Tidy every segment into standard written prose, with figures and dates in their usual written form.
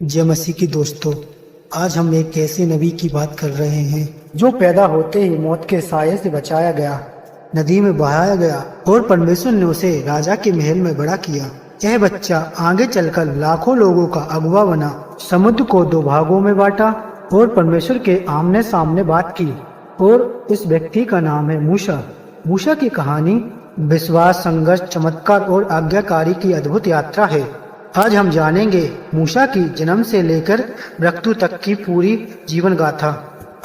जय मसीह की दोस्तों, आज हम एक ऐसे नबी की बात कर रहे हैं जो पैदा होते ही मौत के साये से बचाया गया, नदी में बहाया गया और परमेश्वर ने उसे राजा के महल में बड़ा किया। यह बच्चा आगे चलकर लाखों लोगों का अगुवा बना, समुद्र को दो भागों में बांटा और परमेश्वर के आमने सामने बात की। और इस व्यक्ति का नाम है मूसा। मूसा की कहानी विश्वास, संघर्ष, चमत्कार और आज्ञाकारी की अद्भुत यात्रा है। आज हम जानेंगे मूसा की जन्म से लेकर मृत्यु तक की पूरी जीवन गाथा।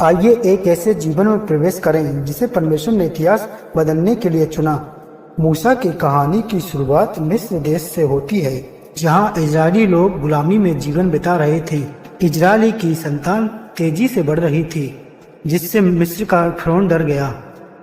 आइए एक ऐसे जीवन में प्रवेश करें जिसे परमेश्वर ने इतिहास बदलने के लिए चुना। मूसा की कहानी की शुरुआत मिस्र देश से होती है, जहां इजरायली लोग गुलामी में जीवन बिता रहे थे। इजरायली की संतान तेजी से बढ़ रही थी, जिससे मिस्र का फिरौन डर गया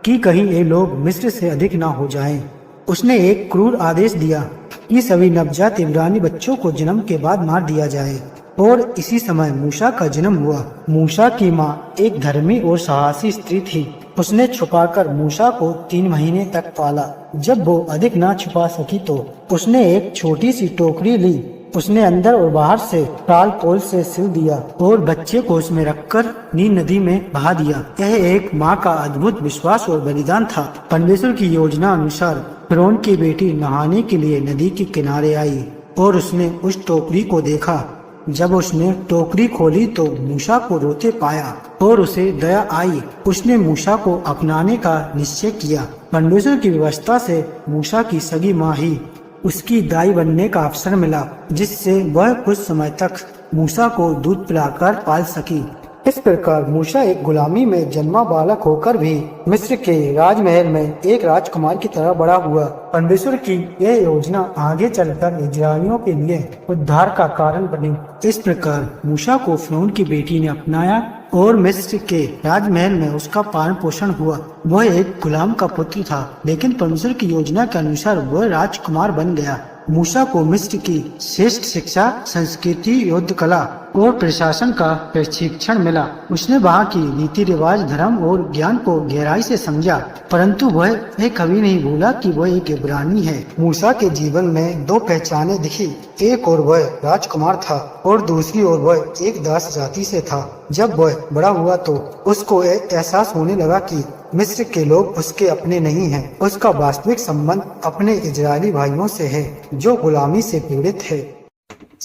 कि कहीं ये लोग मिस्र से अधिक ना हो जाएं। उसने एक क्रूर आदेश दिया कि सभी नवजात इब्रानी बच्चों को जन्म के बाद मार दिया जाए। और इसी समय मूसा का जन्म हुआ। मूसा की मां एक धर्मी और साहसी स्त्री थी। उसने छुपाकर मूसा को 3 महीने तक पाला। जब वो अधिक ना छुपा सकी तो उसने एक छोटी सी टोकरी ली। उसने अंदर और बाहर से टाल पोल से सिल दिया और बच्चे को उसमें रखकर नील नदी में बहा दिया। यह एक माँ का अद्भुत विश्वास और बलिदान था। परमेश्वर की योजना अनुसार फिरौन की बेटी नहाने के लिए नदी के किनारे आई और उसने उस टोकरी को देखा। जब उसने टोकरी खोली तो मूसा को रोते पाया और उसे दया आई। उसने मूसा को अपनाने का निश्चय किया। परमेश्वर की व्यवस्था से मूसा की सगी माँ ही उसकी दाई बनने का अवसर मिला, जिससे वह कुछ समय तक मूसा को दूध पिलाकर पाल सकी। इस प्रकार मूसा एक गुलामी में जन्मा बालक होकर भी मिस्र के राजमहल में एक राजकुमार की तरह बड़ा हुआ। परमेश्वर की यह योजना आगे चलकर इजरायलियों के लिए उद्धार का कारण बनी। इस प्रकार मूसा को फिरौन की बेटी ने अपनाया और मिस्र के राजमहल में उसका पालन पोषण हुआ। वह एक गुलाम का पुत्र था, लेकिन परमेश्वर की योजना के अनुसार वह राजकुमार बन गया। मूसा को मिस्र की श्रेष्ठ शिक्षा, संस्कृति, युद्ध कला और प्रशासन का प्रशिक्षण मिला। उसने वहाँ की रीति रिवाज, धर्म और ज्ञान को गहराई से समझा, परंतु वह कभी नहीं भूला कि वह एक इब्रानी है। मूसा के जीवन में 2 पहचानें दिखी। एक और वह राजकुमार था और दूसरी ओर वह एक दास जाति से था। जब वह बड़ा हुआ तो उसको एहसास होने लगा कि मिस्र के लोग उसके अपने नहीं हैं। उसका वास्तविक संबंध अपने इजरायली भाइयों से है जो गुलामी से पीड़ित है।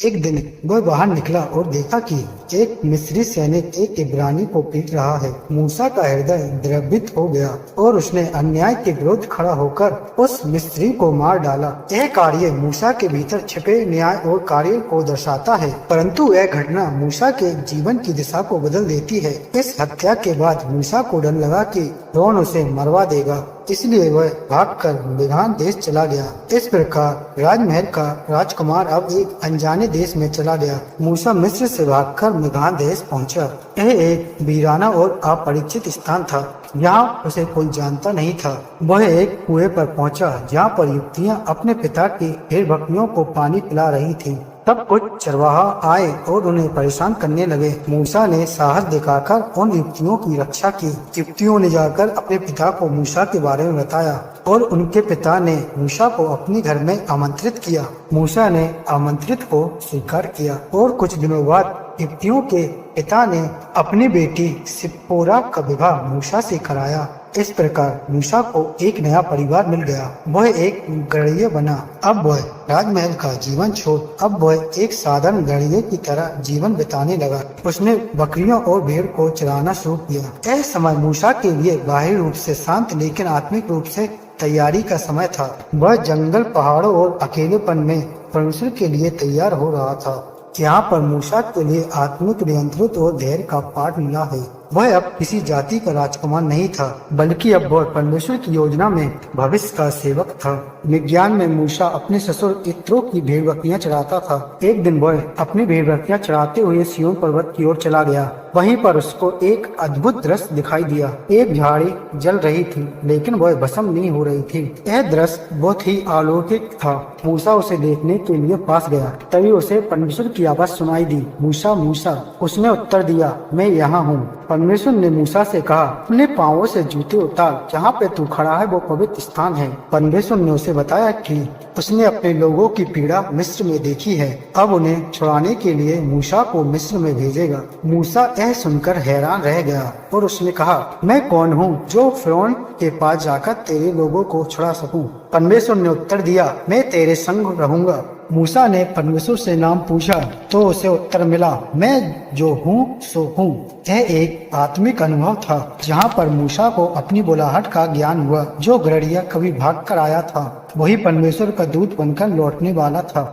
एक दिन वह बाहर निकला और देखा कि एक मिस्री सैनिक एक इब्रानी को पीट रहा है। मूसा का हृदय द्रवित हो गया और उसने अन्याय के विरुद्ध खड़ा होकर उस मिस्री को मार डाला। यह कार्य मूसा के भीतर छिपे न्याय और कार्य को दर्शाता है, परंतु यह घटना मूसा के जीवन की दिशा को बदल देती है। इस हत्या के बाद मूसा को डर लगा कि फिरौन उसे मरवा देगा, इसलिए वह भागकर मिघान देश चला गया। इस प्रकार राजमहल का राजकुमार अब एक अनजाने देश में चला गया। मूसा मिस्र से भागकर मिघान देश पहुंचा। यह एक वीराना और अपरिचित स्थान था। यहाँ उसे कोई जानता नहीं था। वह एक कुएं पर पहुंचा, जहाँ पर युवतियाँ अपने पिता की भेड़ बकरियों को पानी पिला रही थीं। तब कुछ चरवाहा आए और उन्हें परेशान करने लगे। मूसा ने साहस दिखाकर उन युवतियों की रक्षा की। युवतियों ने जाकर अपने पिता को मूसा के बारे में बताया और उनके पिता ने मूसा को अपने घर में आमंत्रित किया। मूसा ने आमंत्रित को स्वीकार किया और कुछ दिनों बाद युवतियों के पिता ने अपनी बेटी सिप्पोरा का विवाह मूसा से कराया। इस प्रकार मूसा को एक नया परिवार मिल गया। वह एक गढ़िया बना। अब वह राजमहल का जीवन छोड़ अब वह एक साधारण गढ़िया की तरह जीवन बिताने लगा। उसने बकरियों और भेड़ को चराना शुरू किया। यह समय मूसा के लिए बाहरी रूप से शांत लेकिन आत्मिक रूप से तैयारी का समय था। वह जंगल, पहाड़ों और अकेलेपन में परमेश्वर के लिए तैयार हो रहा था। यहाँ पर मूसा के लिए आत्मिक नियंत्रित और धैर्य का पाठ मिला है। वह अब किसी जाति का राजकुमार नहीं था, बल्कि अब वह परमेश्वर की योजना में भविष्य का सेवक था। विज्ञान में मूसा अपने ससुर इत्रो की भेड़ बकरियां चराता था। एक दिन वह अपनी भेड़ बकरियां चराते हुए सिय्योन पर्वत की ओर चला गया। वहीं पर उसको एक अद्भुत दृश्य दिखाई दिया। एक झाड़ी जल रही थी, लेकिन वह भस्म नहीं हो रही थी। यह दृश्य बहुत ही अलौकिक था। मूसा उसे देखने के लिए पास गया। तभी उसे परमेश्वर की आवाज सुनाई दी, मूसा मूसा। उसने उत्तर दिया, मैं यहाँ हूँ। परमेश्वर ने मूसा से कहा, अपने पांवों से जूते उतार, जहाँ पे तू खड़ा है वो पवित्र स्थान है। परमेश्वर ने उसे बताया कि उसने अपने लोगों की पीड़ा मिस्र में देखी है, अब उन्हें छुड़ाने के लिए मूसा को मिस्र में भेजेगा। मूसा यह सुनकर हैरान रह गया और उसने कहा, मैं कौन हूँ जो फिरौन के पास जाकर तेरे लोगों को छुड़ा सकूं? परमेश्वर ने उत्तर दिया, मैं तेरे संग रहूंगा। मूसा ने परमेश्वर से नाम पूछा तो उसे उत्तर मिला, मैं जो हूँ सो हूँ। यह एक आत्मिक अनुभव था जहाँ पर मूसा को अपनी बुलाहट का ज्ञान हुआ। जो गड़रिया कभी भाग कर आया था वही परमेश्वर का दूत बनकर लौटने वाला था।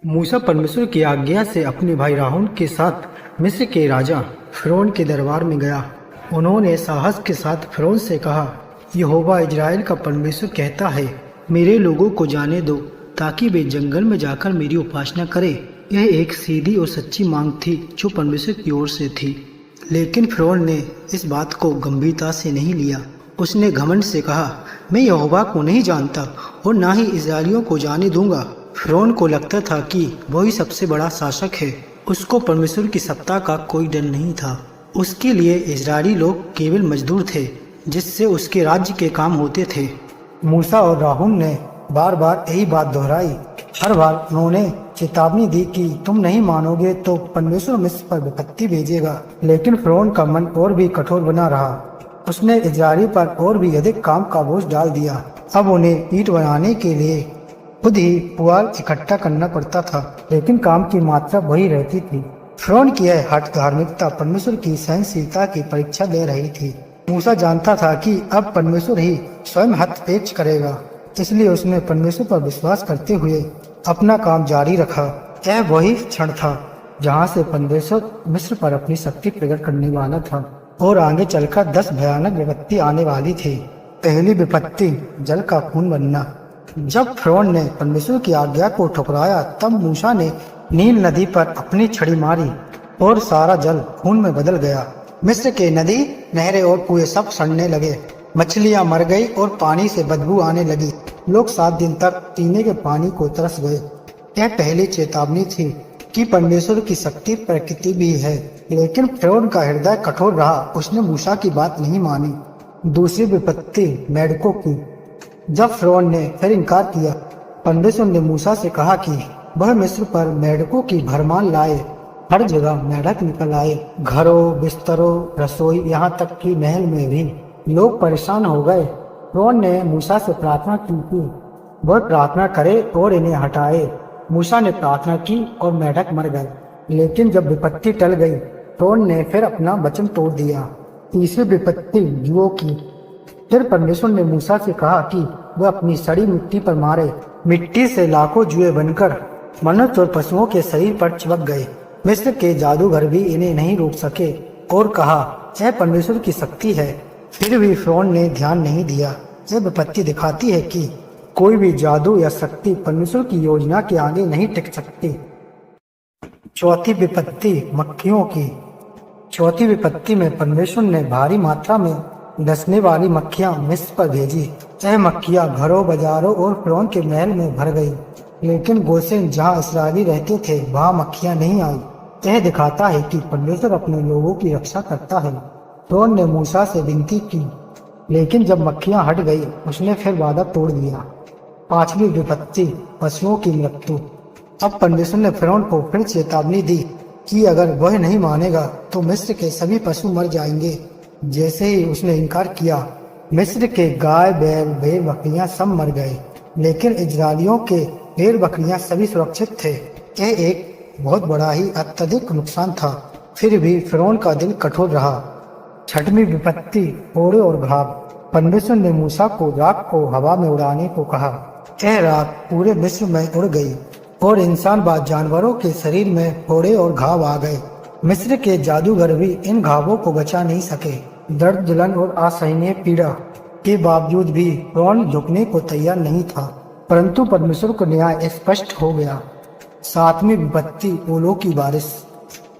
मूसा परमेश्वर की आज्ञा से अपने भाई राहुल के साथ मिस्र के राजा फिरौन के दरबार में गया। उन्होंने साहस के साथ फिरौन से कहा, यहोवा इजराइल का परमेश्वर कहता है, मेरे लोगों को जाने दो ताकि वे जंगल में जाकर मेरी उपासना करें। यह एक सीधी और सच्ची मांग थी जो परमेश्वर की ओर से थी, लेकिन फिरौन ने इस बात को गंभीरता से नहीं लिया। उसने घमंड से कहा, मैं यहोवा को नहीं जानता और ना ही इजराइलियों को जाने दूंगा। फिरौन को लगता था कि वही सबसे बड़ा शासक है। उसको परमेश्वर की सत्ता का कोई डर नहीं था। उसके लिए इजरायली लोग केवल मजदूर थे जिससे उसके राज्य के काम होते थे। मूसा और राहुल ने बार बार यही बात दोहराई। हर बार उन्होंने चेतावनी दी कि तुम नहीं मानोगे तो परमेश्वर मिस्र पर विपत्ति भेजेगा, लेकिन फिरौन का मन और भी कठोर बना रहा। उसने इजरायली पर और भी अधिक काम का बोझ डाल दिया। अब उन्हें ईंट बनाने के लिए खुद ही पुआल इकट्ठा करना पड़ता था, लेकिन काम की मात्रा वही रहती थी। फिरौन की यह हठ धार्मिकता परमेश्वर की सहनशीलता की परीक्षा ले रही थी। मूसा जानता था कि अब परमेश्वर ही स्वयं हस्तक्षेप करेगा, इसलिए उसने परमेश्वर पर विश्वास करते हुए अपना काम जारी रखा। यह वही क्षण था जहाँ से परमेश्वर मिस्र पर अपनी शक्ति प्रकट करने वाला था और आगे चलकर 10 भयानक विपत्ति आने वाली थी। पहली विपत्ति, जल का खून बनना। जब फिरौन ने परमेश्वर की आज्ञा को ठुकराया तब मूसा ने नील नदी पर अपनी छड़ी मारी और सारा जल खून में बदल गया। मिस्र के नदी, नहरें और कुएं सब सड़ने लगे। मछलियां मर गई और पानी से बदबू आने लगी। लोग 7 दिन तक पीने के पानी को तरस गए। यह पहली चेतावनी थी कि परमेश्वर की शक्ति प्रकृति भी है, लेकिन फिरौन का हृदय कठोर रहा। उसने मूसा की बात नहीं मानी। दूसरी विपत्ति, मेढ़कों की। जब फिरौन ने फिर इनकार किया, परमेश्वर ने मूसा से कहा कि वह मिस्र पर मेढ़कों की भरमार लाए। हर जगह मेढक निकल आए, घरों, बिस्तरों, रसोई, यहाँ तक कि महल में भी। लोग परेशान हो गए। फिरौन ने मूसा से प्रार्थना की कि वह प्रार्थना करे और इन्हें हटाए। मूसा ने प्रार्थना की और मेढक मर गए। लेकिन जब विपत्ति टल गई, फिरौन ने फिर अपना वचन तोड़ दिया। तीसरी विपत्ति, जुओं की। फिर परमेश्वर ने मूसा से कहा कि वह अपनी सड़ी मिट्टी पर मारे। मिट्टी से लाखों जुए बनकर मनुष्य और पशुओं के शरीर पर चिपक गए। मिस्र के जादूगर भी इन्हें नहीं रोक सके और कहा, यह परमेश्वर की शक्ति है। फिर भी फिरौन ने ध्यान नहीं दिया। यह विपत्ति दिखाती है कि कोई भी जादू या शक्ति परमेश्वर की योजना के आगे नहीं टिक सकती। चौथी विपत्ति, मक्खियों की। चौथी विपत्ति में परमेश्वर ने भारी मात्रा में डसने वाली मक्खियां मिस्र पर भेजी। यह मक्खियां घरों, बाजारों और फिरौन के महल में भर गई, लेकिन गोसेन जहां इस्राएली रहते थे वहां मक्खियां नहीं आई। यह दिखाता है कि परमेश्वर अपने लोगों की रक्षा करता है। फिरौन ने मूसा से विनती की, लेकिन जब मक्खियां हट गई उसने फिर वादा तोड़ दिया। पांचवी विपत्ति, पशुओं की मृत्यु। अब परमेश्वर ने फिरौन को फिर चेतावनी दी कि अगर वह नहीं मानेगा तो मिस्र के सभी पशु मर जाएंगे। जैसे ही उसने इनकार किया, मिस्र के गाय, बैल, भेड़, बकरियां सब मर गए, लेकिन इजरायलियों के भेड़ बकरियां सभी सुरक्षित थे। यह एक बहुत बड़ा ही अत्यधिक नुकसान था। फिर भी फिरौन का दिल कठोर रहा। छठवीं विपत्ति, ओड़े और घाव। परमेश्वर ने मूसा को राख को हवा में उड़ाने को कहा। यह राख पूरे मिस्र में उड़ गई और इंसान बाद जानवरों के शरीर में फोड़े और घाव आ गए। मिस्र के जादूगर भी इन घावों को बचा नहीं सके। दर्द, जलन और असहनीय पीड़ा के बावजूद भी फिरौन झुकने को तैयार नहीं था, परंतु परमेश्वर को न्याय स्पष्ट हो गया। सातवीं विपत्ति, ओलों की बारिश।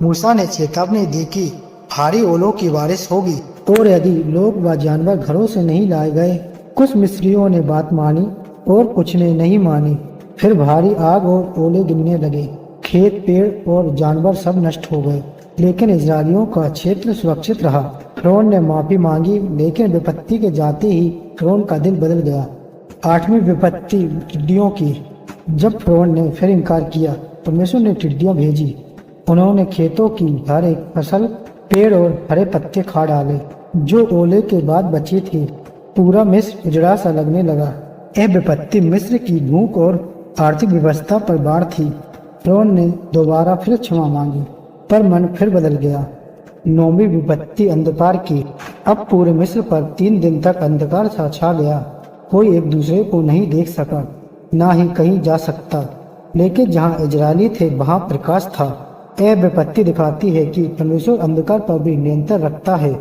मूसा ने चेतावनी दी कि भारी ओलों की बारिश होगी और यदि लोग व जानवर घरों से नहीं लाए गए। कुछ मिस्रियों ने बात मानी और कुछ ने नहीं मानी। फिर भारी आग और ओले गिरने लगे। खेत, पेड़ और जानवर सब नष्ट हो गए। लेकिन इजरायलियों का क्षेत्र सुरक्षित रहा। फिरौन ने माफी मांगी, लेकिन विपत्ति के जाते ही फिरौन का दिल बदल गया। 8वीं विपत्ति टिड्डियों की। जब फिरौन ने फिर इनकार किया, परमेश्वर ने टिड्डियां भेजी। उन्होंने खेतों की हर एक फसल, पेड़ और हरे पत्ते खा डाले जो ओले के बाद बचे थे। पूरा मिस्र उजड़ा सा लगने लगा। यह विपत्ति मिस्र की भूख और आर्थिक व्यवस्था पर बाढ़ थी। फिरौन ने दोबारा फिर क्षमा मांगी, पर मन फिर बदल गया। 9वीं विपत्ति अंधकार की। अब पूरे मिस्र पर 3 दिन तक अंधकार सा छा गया। कोई एक दूसरे को नहीं देख सका, ना ही कहीं जा सकता। लेकिन जहाँ इजरायली थे वहाँ प्रकाश था। यह विपत्ति दिखाती है कि परमेश्वर अंधकार पर भी नियंत्रण रखता है।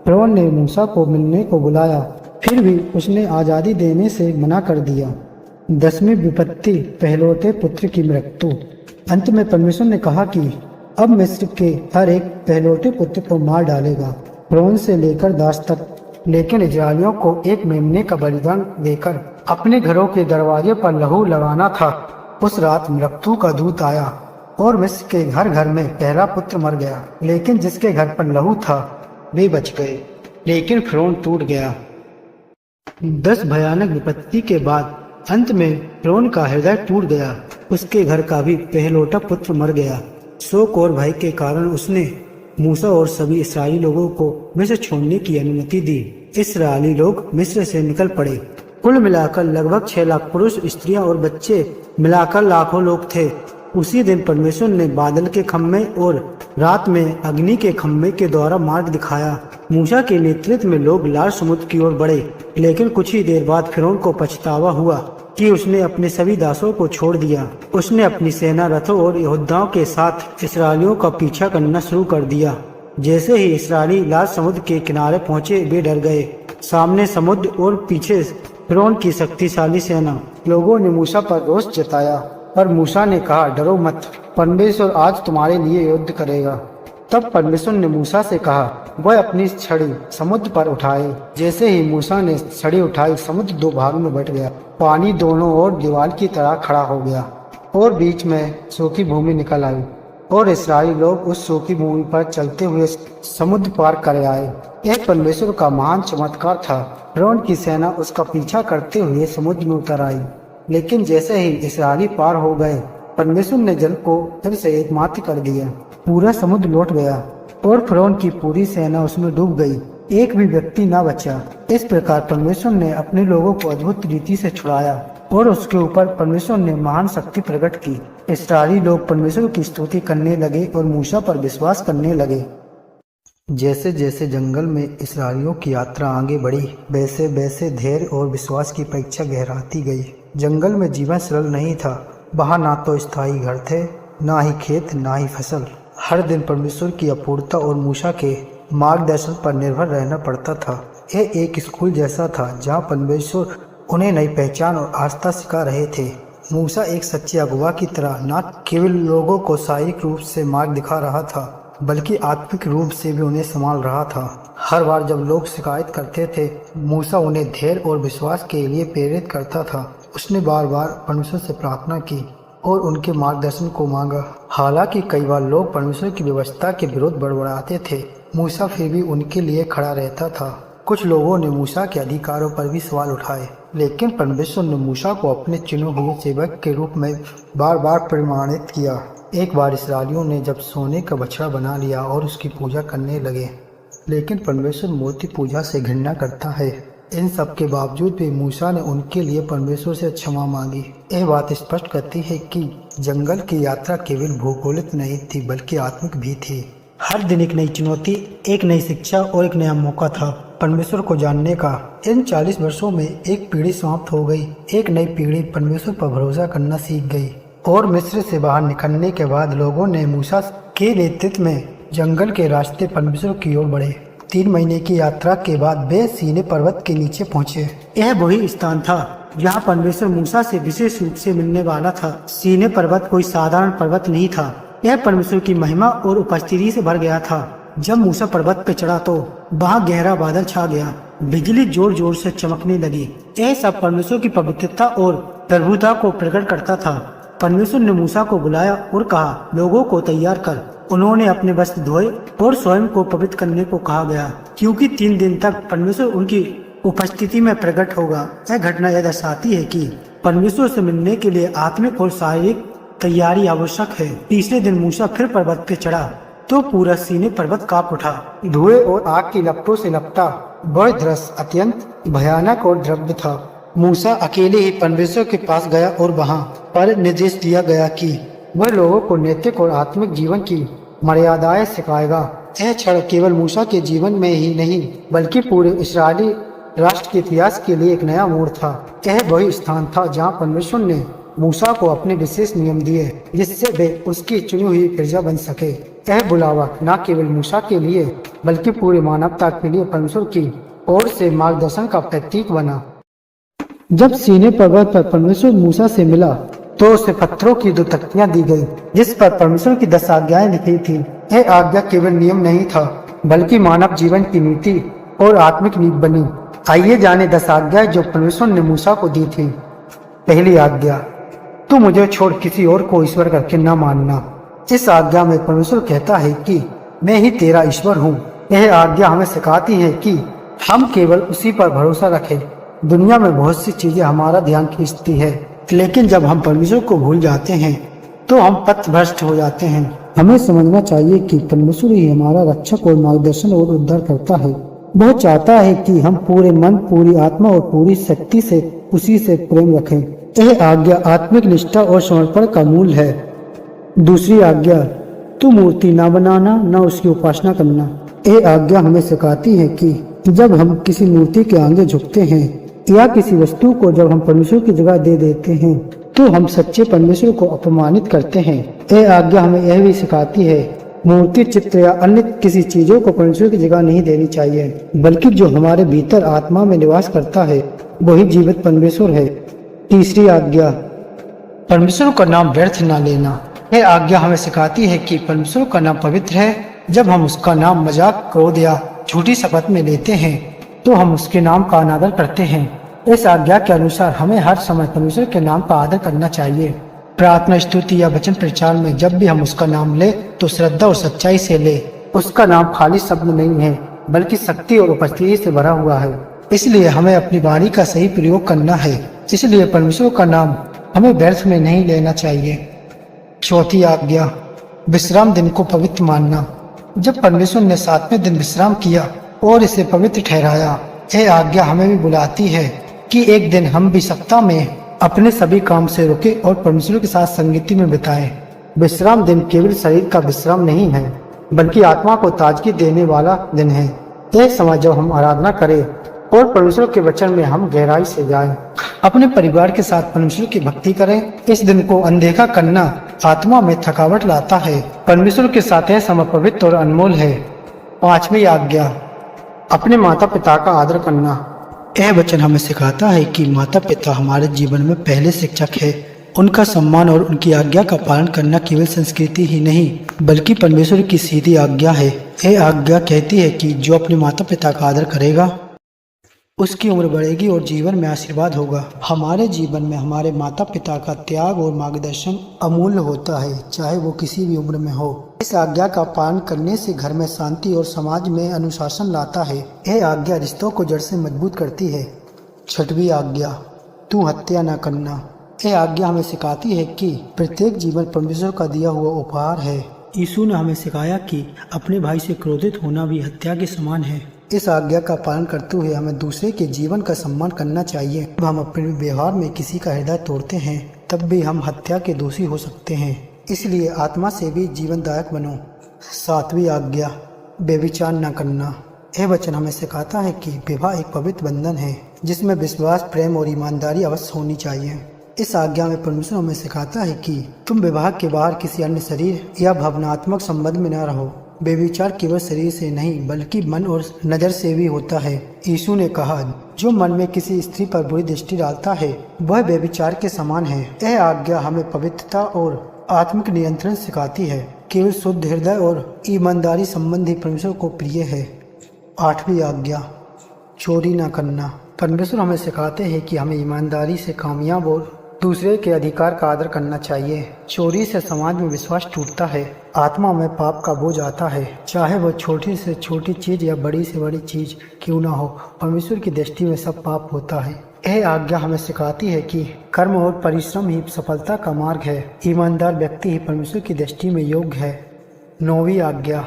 फिरौन ने मूसा को मिलने को बुलाया, फिर भी उसने आज़ादी देने से मना कर दिया। 10वीं विपत्ति पहलौठे पुत्र की मृत्यु। अंत में परमेश्वर ने कहा कि अब मिस्र के हर एक पहलौठे पुत्र को मार डालेगा, फिरौन से लेकर दास तक। लेकिन इजरायलियों को एक मेमने का बलिदान देकर अपने घरों के दरवाजे पर लहू लगाना था। उस रात मृत्यु का दूत आया और मिस्र के हर घर में पहला पुत्र मर गया। लेकिन जिसके घर पर लहू था वे बच गए। लेकिन फिरौन टूट गया। 10 भयानक विपत्ति के बाद अंत में फिरौन का हृदय टूट गया। उसके घर का भी पहलौठा पुत्र मर गया। शोक और भय के कारण उसने मूसा और सभी इस्राएली लोगों को मिस्र छोड़ने की अनुमति दी। इस्राएली लोग मिस्र से निकल पड़े। कुल मिलाकर लगभग 6 लाख पुरुष, स्त्रियां और बच्चे मिलाकर लाखों लोग थे। उसी दिन परमेश्वर ने बादल के खम्भे और रात में अग्नि के खम्भे के द्वारा मार्ग दिखाया। मूसा के नेतृत्व में लोग लाल समुद्र की ओर बढ़े। लेकिन कुछ ही देर बाद फिरौन को पछतावा हुआ कि उसने अपने सभी दासों को छोड़ दिया। उसने अपनी सेना, रथों और योद्धाओं के साथ इस्राएलियों का पीछा करना शुरू कर दिया। जैसे ही इस्राएली लाल समुद्र के किनारे पहुंचे, वे डर गए। सामने समुद्र और पीछे फिरौन की शक्तिशाली सेना। लोगों ने मूसा पर रोष जताया, पर मूसा ने कहा, डरो मत, परमेश्वर आज तुम्हारे लिए युद्ध करेगा। तब परमेश्वर ने मूसा से कहा, वह अपनी छड़ी समुद्र पर उठाए। जैसे ही मूसा ने छड़ी उठाई, समुद्र 2 भागों में बट गया। पानी दोनों ओर दीवार की तरह खड़ा हो गया और बीच में सूखी भूमि निकल आई और इस्राएली लोग उस सूखी भूमि पर चलते हुए समुद्र पार कर आए। यह परमेश्वर का महान चमत्कार था। फिरौन की सेना उसका पीछा करते हुए समुद्र में उतर आई। लेकिन जैसे ही इस्राएली पार हो गए, परमेश्वर ने जल को फिर से एकमात्र कर दिया। पूरा समुद्र लौट गया और फिरौन की पूरी सेना उसमें डूब गई। एक भी व्यक्ति न बचा। इस प्रकार परमेश्वर ने अपने लोगों को अद्भुत रीति से छुड़ाया और उसके ऊपर परमेश्वर ने महान शक्ति प्रकट की। इस्राएली लोग परमेश्वर की स्तुति करने लगे और मूसा पर विश्वास करने लगे। जैसे जैसे जंगल में इस्राएलियों की यात्रा आगे बढ़ी, वैसे वैसे धैर्य और विश्वास की परीक्षा गहराती गई। जंगल में जीवन सरल नहीं था। वहाँ ना तो स्थायी घर थे, ना ही खेत, ना ही फसल। हर दिन परमेश्वर की अपूर्णता और मूसा के मार्गदर्शन पर निर्भर रहना पड़ता था। यह एक स्कूल जैसा था जहाँ परमेश्वर उन्हें नई पहचान और आस्था सिखा रहे थे। मूसा एक सच्चे अगुवा की तरह न केवल लोगों को शारीरिक रूप से मार्ग दिखा रहा था, बल्कि आत्मिक रूप से भी उन्हें संभाल रहा था। हर बार जब लोग शिकायत करते थे, मूसा उन्हें धैर्य और विश्वास के लिए प्रेरित करता था। उसने बार बार परमेश्वर से प्रार्थना की और उनके मार्गदर्शन को मांगा। हालांकि कई बार लोग परमेश्वर की व्यवस्था के विरोध बड़बड़ाते थे, मूसा फिर भी उनके लिए खड़ा रहता था। कुछ लोगों ने मूसा के अधिकारों पर भी सवाल उठाए, लेकिन परमेश्वर ने मूसा को अपने चुने हुए सेवक के रूप में बार बार प्रमाणित किया। एक बार इस्राएलियों ने जब सोने का बछड़ा बना लिया और उसकी पूजा करने लगे, लेकिन परमेश्वर मूर्ति पूजा से घृणा करता है। इन सब के बावजूद भी मूसा ने उनके लिए परमेश्वर से क्षमा मांगी। यह बात स्पष्ट करती है कि जंगल की यात्रा केवल भौगोलिक नहीं थी, बल्कि आत्मिक भी थी। हर दिन एक नई चुनौती, एक नई शिक्षा और एक नया मौका था परमेश्वर को जानने का। इन 40 वर्षों में एक पीढ़ी समाप्त हो गई। एक नई पीढ़ी परमेश्वर पर भरोसा करना सीख गई और मिस्र से बाहर निकलने के बाद लोगों ने मूसा के नेतृत्व में जंगल के रास्ते परमेश्वर की ओर बढ़े। 3 महीने की यात्रा के बाद वे सीने पर्वत के नीचे पहुंचे। यह वही स्थान था जहां परमेश्वर मूसा से विशेष रूप से मिलने वाला था। सीने पर्वत कोई साधारण पर्वत नहीं था। यह परमेश्वर की महिमा और उपस्थिति से भर गया था। जब मूसा पर्वत पर चढ़ा तो वहां गहरा बादल छा गया। बिजली जोर जोर से चमकने लगी। यह सब परमेश्वर की पवित्रता और प्रभुता को प्रकट करता था। परमेश्वर ने मूसा को बुलाया और कहा, लोगों को तैयार कर, उन्होंने अपने वस्त्र धोए और स्वयं को पवित्र करने को कहा गया, क्योंकि 3 दिन तक परमेश्वर उनकी उपस्थिति में प्रकट होगा। यह घटना यह दर्शाती है कि परमेश्वर से मिलने के लिए आत्मिक और शारीरिक तैयारी आवश्यक है। तीसरे दिन मूसा फिर पर्वत पे चढ़ा तो पूरा सीने पर्वत कांप उठा। धुएं और आग की लपटों से लपटा वह दृश्य अत्यंत भयानक और द्रव्य था। मूसा अकेले ही परमेश्वर के पास गया और वहां पर निर्देश दिया गया कि वह लोगों को नैतिक और आत्मिक जीवन की मर्यादाएं सिखाएगा। यह क्षण केवल मूसा के जीवन में ही नहीं बल्कि पूरे इस्राएली राष्ट्र के इतिहास के लिए एक नया मोड़ था। यह वही स्थान था जहां परमेश्वर ने मूसा को अपने विशेष नियम दिए जिससे वे उसकी चुनी हुई प्रजा बन सके। यह बुलावा न केवल मूसा के लिए बल्कि पूरी मानवता के लिए परमेश्वर की ओर से मार्गदर्शन का प्रतीक बना। जब सीने पर्वत पर परमेश्वर मूसा से मिला तो उसे पत्थरों की 2 तख्तियां दी गई जिस पर परमेश्वर की 10 आज्ञाएं लिखी थी। यह आज्ञा केवल नियम नहीं था बल्कि मानव जीवन की नीति और आत्मिक नींव बनी। आइए जाने 10 आज्ञाएं जो परमेश्वर ने मूसा को दी थी। पहली आज्ञा, तू मुझे छोड़ किसी और को ईश्वर करके न मानना। इस आज्ञा में परमेश्वर कहता है कि मैं ही तेरा ईश्वर हूँ। यह आज्ञा हमें सिखाती है कि हम केवल उसी पर भरोसा रखें। दुनिया में बहुत सी चीजें हमारा ध्यान खींचती है, लेकिन जब हम परमेश्वर को भूल जाते हैं तो हम पथभ्रष्ट हो जाते हैं। हमें समझना चाहिए कि परमेश्वर ही हमारा रक्षक और मार्गदर्शन और उद्धार करता है। वह चाहता है कि हम पूरे मन, पूरी आत्मा और पूरी शक्ति से उसी से प्रेम रखें। यह आज्ञा आत्मिक निष्ठा और समर्पण का मूल है। दूसरी आज्ञा, तू मूर्ति न बनाना, न उसकी उपासना करना। यह आज्ञा हमें सिखाती है कि जब हम किसी मूर्ति के आगे झुकते हैं या किसी वस्तु को जब हम परमेश्वर की जगह दे देते हैं तो हम सच्चे परमेश्वर को अपमानित करते हैं। यह आज्ञा हमें यह भी सिखाती है मूर्ति, चित्र या अन्य किसी चीजों को परमेश्वर की जगह नहीं देनी चाहिए, बल्कि जो हमारे भीतर आत्मा में निवास करता है वही जीवित परमेश्वर है। तीसरी आज्ञा, परमेश्वर का नाम व्यर्थ न लेना। यह आज्ञा हमें सिखाती है कि परमेश्वर का नाम पवित्र है। जब हम उसका नाम मजाक, क्रोध या झूठी शपथ में लेते हैं तो हम उसके नाम का अनादर करते हैं। इस आज्ञा के अनुसार हमें हर समय परमेश्वर के नाम का आदर करना चाहिए। प्रार्थना, स्तुति या वचन प्रचार में जब भी हम उसका नाम ले तो श्रद्धा और सच्चाई से ले। उसका नाम खाली शब्द नहीं है बल्कि शक्ति और उपस्थिति से भरा हुआ है, इसलिए हमें अपनी वाणी का सही प्रयोग करना है। इसलिए परमेश्वर का नाम हमें व्यर्थ में नहीं लेना चाहिए। चौथी आज्ञा, विश्राम दिन को पवित्र मानना। जब परमेश्वर ने 7वें दिन विश्राम किया और इसे पवित्र ठहराया, यह आज्ञा हमें भी बुलाती है कि एक दिन हम भी सप्ताह में अपने सभी काम से रुके और परमेश्वर के साथ संगति में बिताएं। विश्राम दिन केवल शरीर का विश्राम नहीं है बल्कि आत्मा को ताजगी देने वाला दिन है। यह समय जब हम आराधना करें और परमेश्वर के वचन में हम गहराई से जाएं, अपने परिवार के साथ परमेश्वर की भक्ति करें। इस दिन को अनदेखा करना आत्मा में थकावट लाता है। परमेश्वर के साथ यह समय पवित्र और अनमोल है। पांचवी आज्ञा, अपने माता पिता का आदर करना। यह वचन हमें सिखाता है कि माता पिता हमारे जीवन में पहले शिक्षक है। उनका सम्मान और उनकी आज्ञा का पालन करना केवल संस्कृति ही नहीं बल्कि परमेश्वर की सीधी आज्ञा है। यह आज्ञा कहती है कि जो अपने माता पिता का आदर करेगा उसकी उम्र बढ़ेगी और जीवन में आशीर्वाद होगा। हमारे जीवन में हमारे माता पिता का त्याग और मार्गदर्शन अमूल्य होता है, चाहे वो किसी भी उम्र में हो। इस आज्ञा का पालन करने से घर में शांति और समाज में अनुशासन लाता है। यह आज्ञा रिश्तों को जड़ से मजबूत करती है। छठवीं आज्ञा, तू हत्या न करना। यह आज्ञा हमें सिखाती है कि प्रत्येक जीवन परमेश्वर का दिया हुआ उपहार है। यीशु ने हमें सिखाया कि अपने भाई से क्रोधित होना भी हत्या के समान है। इस आज्ञा का पालन करते हुए हमें दूसरे के जीवन का सम्मान करना चाहिए। जब हम अपने व्यवहार में किसी का हृदय तोड़ते हैं तब भी हम हत्या के दोषी हो सकते हैं, इसलिए आत्मा से भी जीवनदायक बनो। सातवीं आज्ञा, व्यभिचार न करना। यह वचन हमें सिखाता है कि विवाह एक पवित्र बंधन है जिसमें विश्वास, प्रेम और ईमानदारी अवश्य होनी चाहिए। इस आज्ञा में परमेश्वर हमें सिखाता है कि तुम विवाह के बाहर किसी अन्य शरीर या भावनात्मक संबंध में न रहो। व्यभिचार केवल शरीर से नहीं बल्कि मन और नजर से भी होता है। यीशु ने कहा, जो मन में किसी स्त्री पर बुरी दृष्टि डालता है वह व्यभिचार के समान है। यह आज्ञा हमें पवित्रता और आत्मिक नियंत्रण सिखाती है। केवल शुद्ध हृदय और ईमानदारी संबंधी परमेश्वर को प्रिय है। आठवीं आज्ञा, चोरी न करना। परमेश्वर हमें सिखाते हैं कि हमें ईमानदारी से कामयाब और दूसरे के अधिकार का आदर करना चाहिए। चोरी से समाज में विश्वास टूटता है, आत्मा में पाप का बोझ आता है, चाहे वह छोटी से छोटी चीज या बड़ी से बड़ी चीज क्यों ना हो। परमेश्वर की दृष्टि में सब पाप होता है। यह आज्ञा हमें सिखाती है कि कर्म और परिश्रम ही सफलता का मार्ग है। ईमानदार व्यक्ति ही परमेश्वर की दृष्टि में योग्य है। 9वीं आज्ञा,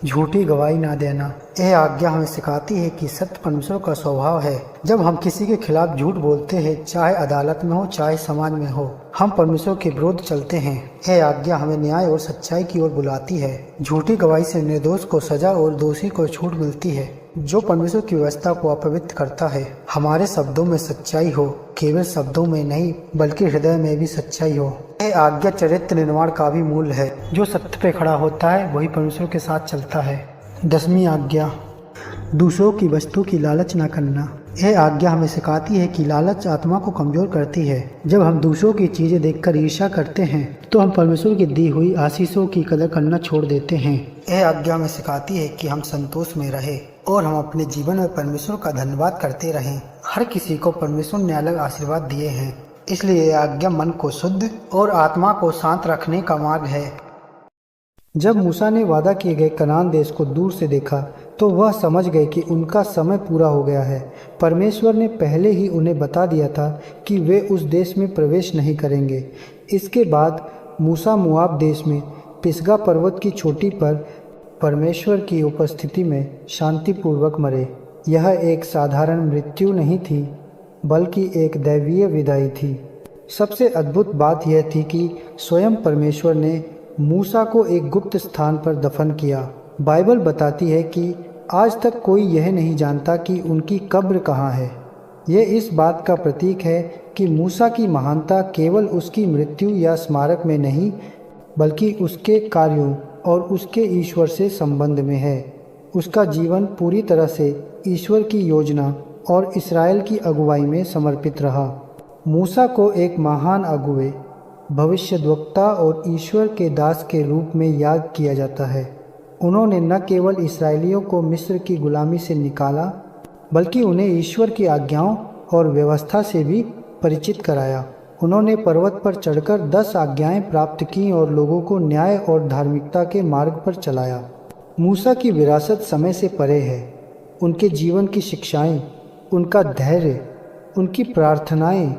झूठी गवाही ना देना। यह आज्ञा हमें सिखाती है कि सत्य परमेश्वर का स्वभाव है। जब हम किसी के खिलाफ झूठ बोलते हैं, चाहे अदालत में हो चाहे समाज में हो, हम परमेश्वर के विरुद्ध चलते हैं। यह आज्ञा हमें न्याय और सच्चाई की ओर बुलाती है। झूठी गवाही से निर्दोष को सजा और दोषी को छूट मिलती है। जो परमेश्वर की व्यवस्था को अपवित्र करता है, हमारे शब्दों में सच्चाई हो, केवल शब्दों में नहीं बल्कि हृदय में भी सच्चाई हो। यह आज्ञा चरित्र निर्माण का भी मूल है। जो सत्य पे खड़ा होता है वही परमेश्वर के साथ चलता है। 10वीं आज्ञा, दूसरों की वस्तु की लालच न करना। यह आज्ञा हमें सिखाती है कि लालच आत्मा को कमजोर करती है। जब हम दूसरों की चीजें देखकर ईर्ष्या करते हैं तो हम परमेश्वर की दी हुई आशीषों की कदर करना छोड़ देते हैं। यह आज्ञा हमें सिखाती है कि हम संतोष में रहें और हम अपने जीवन में परमेश्वर का धन्यवाद करते रहें। हर किसी को परमेश्वर ने अलग आशीर्वाद दिए हैं, इसलिए यह आज्ञा मन को शुद्ध और आत्मा को शांत रखने का मार्ग है। जब मूसा ने वादा किए गए कनान देश को दूर से देखा तो वह समझ गए कि उनका समय पूरा हो गया है। परमेश्वर ने पहले ही उन्हें बता दिया था कि वे उस देश में प्रवेश नहीं करेंगे। इसके बाद मूसा मोआब देश में पिसगा पर्वत की चोटी पर परमेश्वर की उपस्थिति में शांतिपूर्वक मरे। यह एक साधारण मृत्यु नहीं थी बल्कि एक दैवीय विदाई थी। सबसे अद्भुत बात यह थी कि स्वयं परमेश्वर ने मूसा को एक गुप्त स्थान पर दफन किया। बाइबल बताती है कि आज तक कोई यह नहीं जानता कि उनकी कब्र कहाँ है। यह इस बात का प्रतीक है कि मूसा की महानता केवल उसकी मृत्यु या स्मारक में नहीं बल्कि उसके कार्यों और उसके ईश्वर से संबंध में है। उसका जीवन पूरी तरह से ईश्वर की योजना और इस्राएल की अगुवाई में समर्पित रहा। मूसा को एक महान अगुवे, भविष्यद्वक्ता और ईश्वर के दास के रूप में याद किया जाता है। उन्होंने न केवल इस्राएलियों को मिस्र की गुलामी से निकाला बल्कि उन्हें ईश्वर की आज्ञाओं और व्यवस्था से भी परिचित कराया। उन्होंने पर्वत पर चढ़कर 10 आज्ञाएं प्राप्त की और लोगों को न्याय और धार्मिकता के मार्ग पर चलाया। मूसा की विरासत समय से परे है। उनके जीवन की शिक्षाएं, उनका धैर्य, उनकी प्रार्थनाएं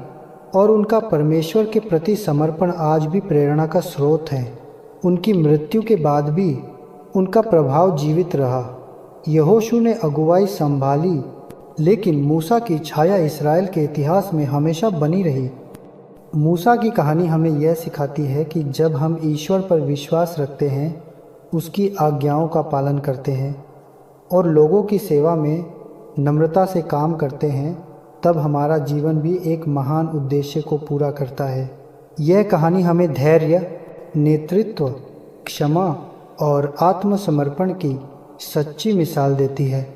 और उनका परमेश्वर के प्रति समर्पण आज भी प्रेरणा का स्रोत हैं। उनकी मृत्यु के बाद भी उनका प्रभाव जीवित रहा। यहोशू ने अगुवाई संभाली, लेकिन मूसा की छाया इस्राएल के इतिहास में हमेशा बनी रही। मूसा की कहानी हमें यह सिखाती है कि जब हम ईश्वर पर विश्वास रखते हैं, उसकी आज्ञाओं का पालन करते हैं और लोगों की सेवा में नम्रता से काम करते हैं, तब हमारा जीवन भी एक महान उद्देश्य को पूरा करता है। यह कहानी हमें धैर्य, नेतृत्व, क्षमा और आत्मसमर्पण की सच्ची मिसाल देती है।